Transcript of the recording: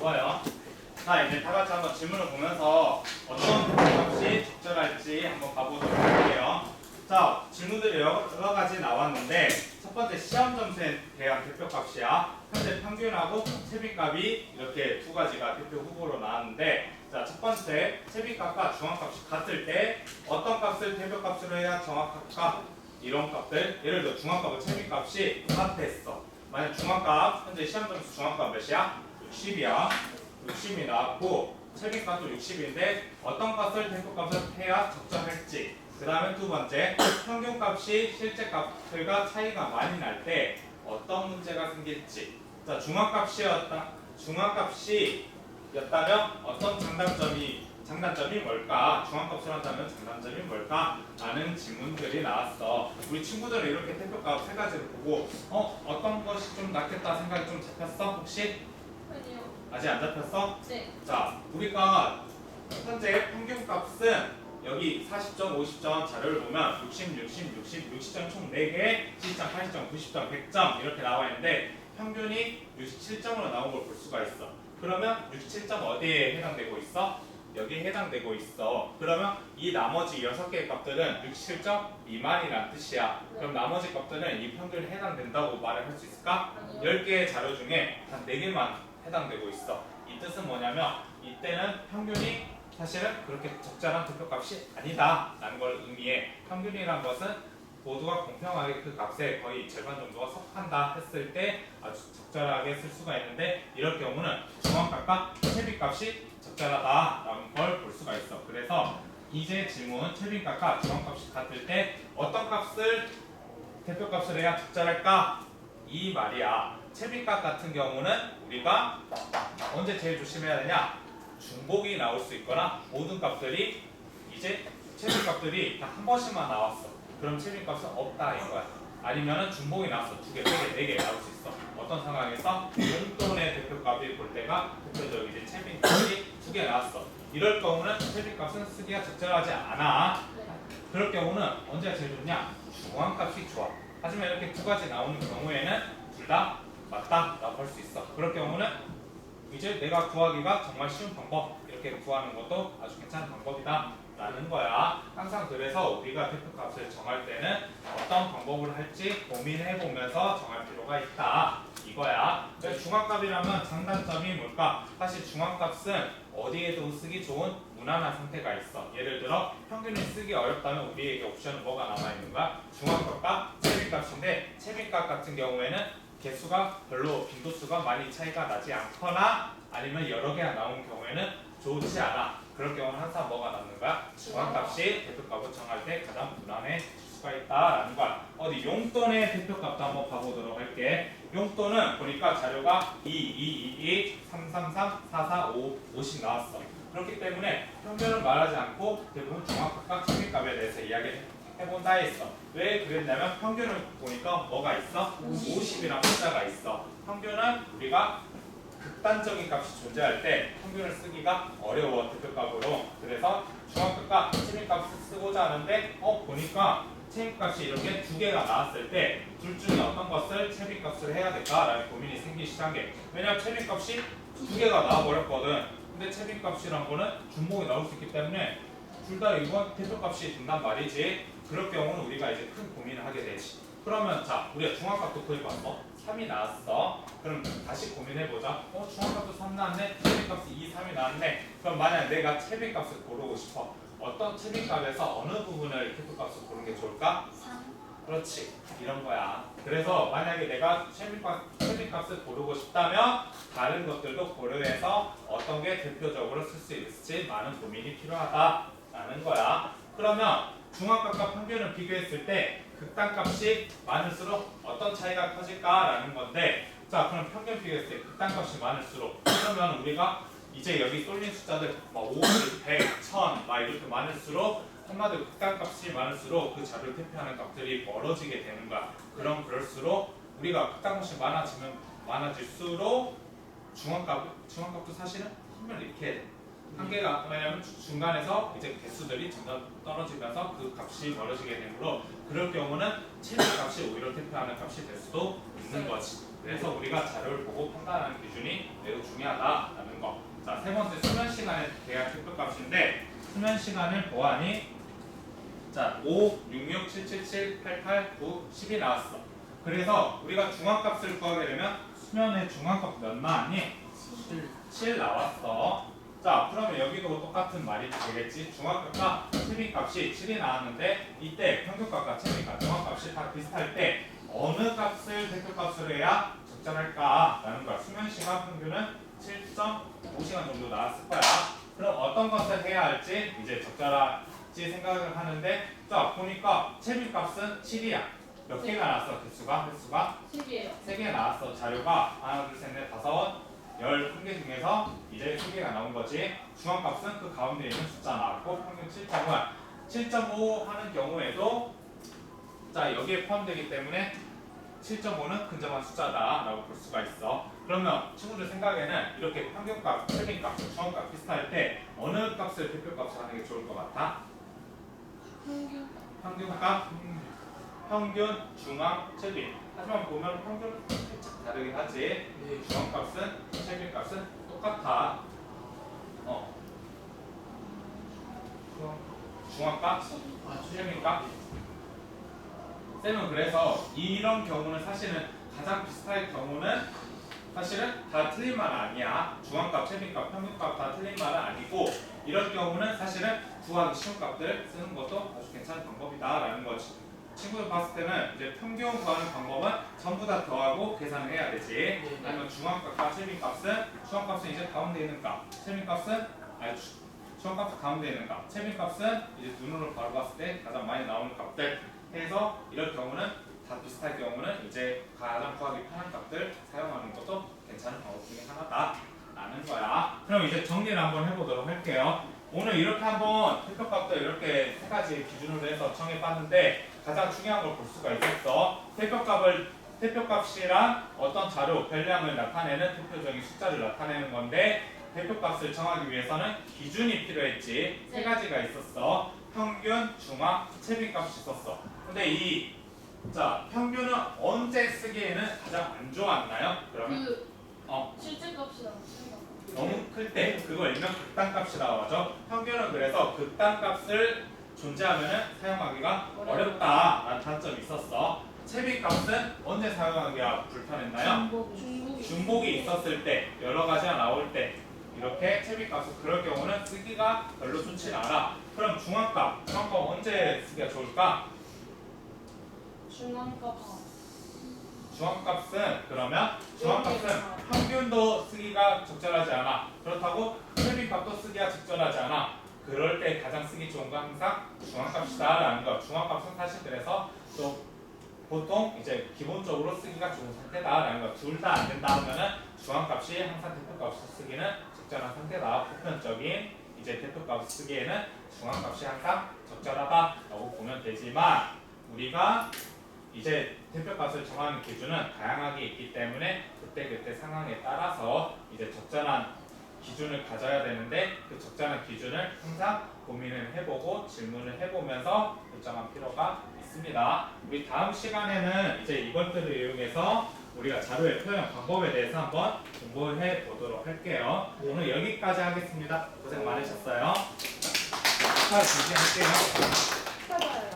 좋아요. 자, 이제 다 같이 한번 질문을 보면서 어떤 값이 적절할지 한번 가보도록 할게요. 자, 질문들이 여러 가지 나왔는데 첫 번째 시험 점수에 대한 대표값이야. 현재 평균하고 채비값이 이렇게 두 가지가 대표 후보로 나왔는데, 자, 첫 번째 채비값과 중앙값이 같을 때 어떤 값을 대표값으로 해야 정확할까? 이런 값들, 예를 들어 중앙값과 채비값이 같았어. 만약 중앙값, 현재 시험 점수 중앙값 몇이야? 60이야. 60이 나왔고 채비값도 60인데 어떤 값을 대표값을 해야 적절할지. 그 다음에 두 번째, 평균값이 실제 값들과 차이가 많이 날 때 어떤 문제가 생길지. 자, 중앙값이었다면 어떤 장단점이 뭘까? 중앙값을 한다면 장단점이 뭘까? 라는 질문들이 나왔어. 우리 친구들은 이렇게 대표값 세 가지를 보고 어떤 것이 좀 낫겠다 생각이 좀 잡혔어? 혹시? 아니요. 아직 안 잡혔어? 네. 자, 우리가 현재 평균값은 여기 40점, 50점 자료를 보면 60, 60점 총 4개, 70점, 80점, 90점, 100점 이렇게 나와 있는데 평균이 67점으로 나온 걸 볼 수가 있어. 그러면 67점 어디에 해당되고 있어? 여기에 해당되고 있어. 그러면 이 나머지 6개의 값들은 67점 미만이란 뜻이야. 그럼 나머지 값들은 이 평균에 해당된다고 말을 할 수 있을까? 아니요. 10개의 자료 중에 단 4개만 해당되고 있어. 이 뜻은 뭐냐면 이때는 평균이 사실은 그렇게 적절한 대표값이 아니다 라는 걸 의미해. 평균이란 것은 모두가 공평하게 그 값에 거의 절반 정도가 속한다 했을 때 아주 적절하게 쓸 수가 있는데, 이럴 경우는 중앙값과 채비값이 적절하다라는 걸 볼 수가 있어. 그래서 이제 질문, 채비값과 중앙값이 같을 때 어떤 값을 대표값을 해야 적절할까? 이 말이야. 채비값 같은 경우는 우리가 언제 제일 조심해야 되냐? 중복이 나올 수 있거나 모든 값들이 이제 채비값들이 다 한 번씩만 나왔어. 그럼 채비값은 없다 이거야. 아니면은 중복이 나왔어. 2개, 3개, 4개 나올 수 있어. 어떤 상황에서 용돈의 대표값이 볼 때가 대표적으로 이제 채비값이 2개 나왔어. 이럴 경우는 채비값은 쓰기가 적절하지 않아. 그럴 경우는 언제가 제일 좋냐? 중앙값이 좋아. 하지만 이렇게 두 가지 나오는 경우에는 둘 다 맞다라고 할 수 있어. 그럴 경우는 이제 내가 구하기가 정말 쉬운 방법, 이렇게 구하는 것도 아주 괜찮은 방법이다 라는 거야. 항상 그래서 우리가 대표값을 정할 때는 어떤 방법을 할지 고민해 보면서 정할 필요가 있다 이거야. 그래서 중앙값이라면 장단점이 뭘까? 사실 중앙값은 어디에도 쓰기 좋은 무난한 상태가 있어. 예를 들어 평균이 쓰기 어렵다면 우리에게 옵션은 뭐가 남아있는 거야? 중앙값과 채비값인데, 채비값 같은 경우에는 개수가 별로 빈도수가 많이 차이가 나지 않거나 아니면 여러 개가 나온 경우에는 좋지 않아. 그럴 경우는 항상 뭐가 남는 거야? 중앙값이 대표값을 정할 때 가장 무난해질 수가 있다라는 거야. 어디 용돈의 대표값도 한번 봐보도록 할게. 용돈은 보니까 자료가 2, 3, 4, 50 나왔어. 그렇기 때문에 평균을 말하지 않고 대부분 중앙값과 채비값에 대해서 이야기를 해본다 했어. 왜 그랬냐면 평균을 보니까 뭐가 있어? 50이라는 숫자가 있어. 평균은 우리가 극단적인 값이 존재할 때 평균을 쓰기가 어려워, 대표값으로. 그래서 중앙값과 채비값을 쓰고자 하는데 보니까 채비값이 이렇게 2개가 나왔을 때 둘 중에 어떤 것을 채비값을 해야 될까라는 고민이 생기기 시작한 게, 왜냐면 채비값이 2개가 나와버렸거든. 근데 채비값이란 거는 중복이 나올 수 있기 때문에 둘 다 이건 대표값이 된단 말이지. 그럴 경우는 우리가 이제 큰 고민을 하게 되지. 그러면 자, 우리가 중앙값도 구해봤어. 3이 나왔어. 그럼 다시 고민해보자. 중앙값도 3 나왔네. 채비값이 2, 3이 나왔네. 그럼 만약 내가 채비값을 고르고 싶어. 어떤 채비값에서 어느 부분을 대표값을 고르는 게 좋을까? 3. 그렇지. 이런 거야. 그래서 만약에 내가 채비값을 고르고 싶다면 다른 것들도 고려해서 어떤 게 대표적으로 쓸 수 있을지 많은 고민이 필요하다라는 거야. 그러면 중앙값과 평균을 비교했을 때 극단값이 많을수록 어떤 차이가 커질까라는 건데, 자, 그럼 평균 비교했을 때 극단값이 많을수록, 그러면 우리가 이제 여기 쏠린 숫자들 50, 100, 1000 막 이렇게 많을수록, 한마디로 극단값이 많을수록 그 자료를 대표하는 값들이 멀어지게 되는 거야. 그럴수록 우리가 극단값이 많아질수록 중앙값도 사실은 힘을 잃게 돼. 한계가, 왜냐면 중간에서 이제 개수들이 점점 떨어지면서 그 값이 멀어지게 되므로, 그럴 경우는 채비값이 오히려 대표하는 값이 될 수도 있는 거지. 그래서 우리가 자료를 보고 판단하는 기준이 매우 중요하다라는 거. 자, 세 번째 수면 시간에 대한 대표값인데 수면 시간을 보아하니 자, 5, 6, 6, 7, 7, 7, 8, 8, 9, 10이 나왔어. 그래서 우리가 중앙값을 구하게 되면 수면의 중앙값 몇 나왔니? 7 나왔어. 자, 그러면 여기도 똑같은 말이 되겠지. 중앙값과 최빈값이 7이 나왔는데 이때 평균값과 최빈값, 중앙값이 다 비슷할 때 어느 값을 대표값으로 해야 적절할까라는 거야. 수면시간 평균은 7.5시간 정도 나왔을 거야. 그럼 어떤 것을 해야 할지 이제 적절할지 생각을 하는데 자, 보니까 최빈값은 7이야. 몇 개가 나왔어? 개수가? 10이에요. 3개 나왔어. 자료가 하나, 둘, 셋, 넷, 다섯, 11개 중에서 이제 2개가 나온 거지. 중앙값은 그 가운데 있는 숫자 나왔고 평균 7.5야. 7.5 하는 경우에도 자, 여기에 포함되기 때문에 7.5는 근접한 숫자다라고 볼 수가 있어. 그러면 친구들 생각에는 이렇게 평균값, 최빈값, 중앙값 비슷할 때 어느 값을 대표값으로 하는 게 좋을 것 같아? 평균값, 평균, 중앙, 최빈. 하지만 보면 평균은 살짝 다르긴 하지. 중앙값은, 최빈값은 똑같아. 중앙값, 최빈값. 쌤은 그래서 이런 경우는 사실은 가장 비슷할 경우는 사실은 다 틀린 말은 아니야. 중앙값, 최빈값, 평균값 다 틀린 말은 아니고 이런 경우는 사실은 구하기 쉬운 값들 쓰는 것도 아주 괜찮은 방법이다라는 거지. 친구들 봤을 때는 이제 평균 구하는 방법은 전부 다 더하고 계산을 해야 되지. 아니면 중앙값과 최빈값은 중앙값은 이제 가운데 있는 값, 최빈값은 중앙값은 가운데 있는 값, 최빈값은 이제 눈으로 바로 봤을 때 가장 많이 나오는 값들 해서 이럴 경우는 다 비슷할 경우는 이제 가장 구하기 편한 값들 사용하는 것도 괜찮은 방법 중에 하나다라는 거야. 그럼 이제 정리를 한번 해보도록 할게요. 오늘 이렇게 한번 대표값도 이렇게 세 가지 기준으로 해서 정해봤는데 가장 중요한 걸 볼 수가 있었어. 대표값이란 어떤 자료, 별량을 나타내는 대표적인 숫자를 나타내는 건데 대표값을 정하기 위해서는 기준이 필요했지. 세 가지가 있었어. 평균, 중앙, 최빈값이 있었어. 근데 평균은 언제 쓰기에는 가장 안 좋았나요? 그러면 실제값이랑 너무 클 때 그걸 일명 극단값이라고 하죠. 평균은 그래서 극단값을 존재하면 사용하기가 어렵다라는 단점이 있었어. 최빈값은 언제 사용하기가 불편했나요? 중복이 있었을 때, 여러 가지가 나올 때 이렇게 최빈값은 그럴 경우는 쓰기가 별로 좋지 않아. 그럼 중앙값 언제 쓰기가 좋을까? 중앙값은 그러면 중앙값은 평균도 쓰기가 적절하지 않아. 그렇다고 최빈값도 쓰기가 적절하지 않아. 그럴 때 가장 쓰기 좋은 건 항상 중앙값이다라는 거. 중앙값은 사실 그래서 또 보통 이제 기본적으로 쓰기가 좋은 상태다라는 거. 둘 다 안 된다 하면은 중앙값이 항상 대표값을 쓰기는 적절한 상태다. 보편적인 이제 대표값을 쓰기에는 중앙값이 항상 적절하다라고 보면 되지만 우리가 이제 대표값을 정하는 기준은 다양하게 있기 때문에 그때 상황에 따라서 이제 적절한 기준을 가져야 되는데 그 적절한 기준을 항상 고민을 해보고 질문을 해보면서 결정할 필요가 있습니다. 우리 다음 시간에는 이제 이것들을 이용해서 우리가 자료의 표현 방법에 대해서 한번 공부해 보도록 할게요. 오늘 여기까지 하겠습니다. 고생 많으셨어요. 자, 준비할게요.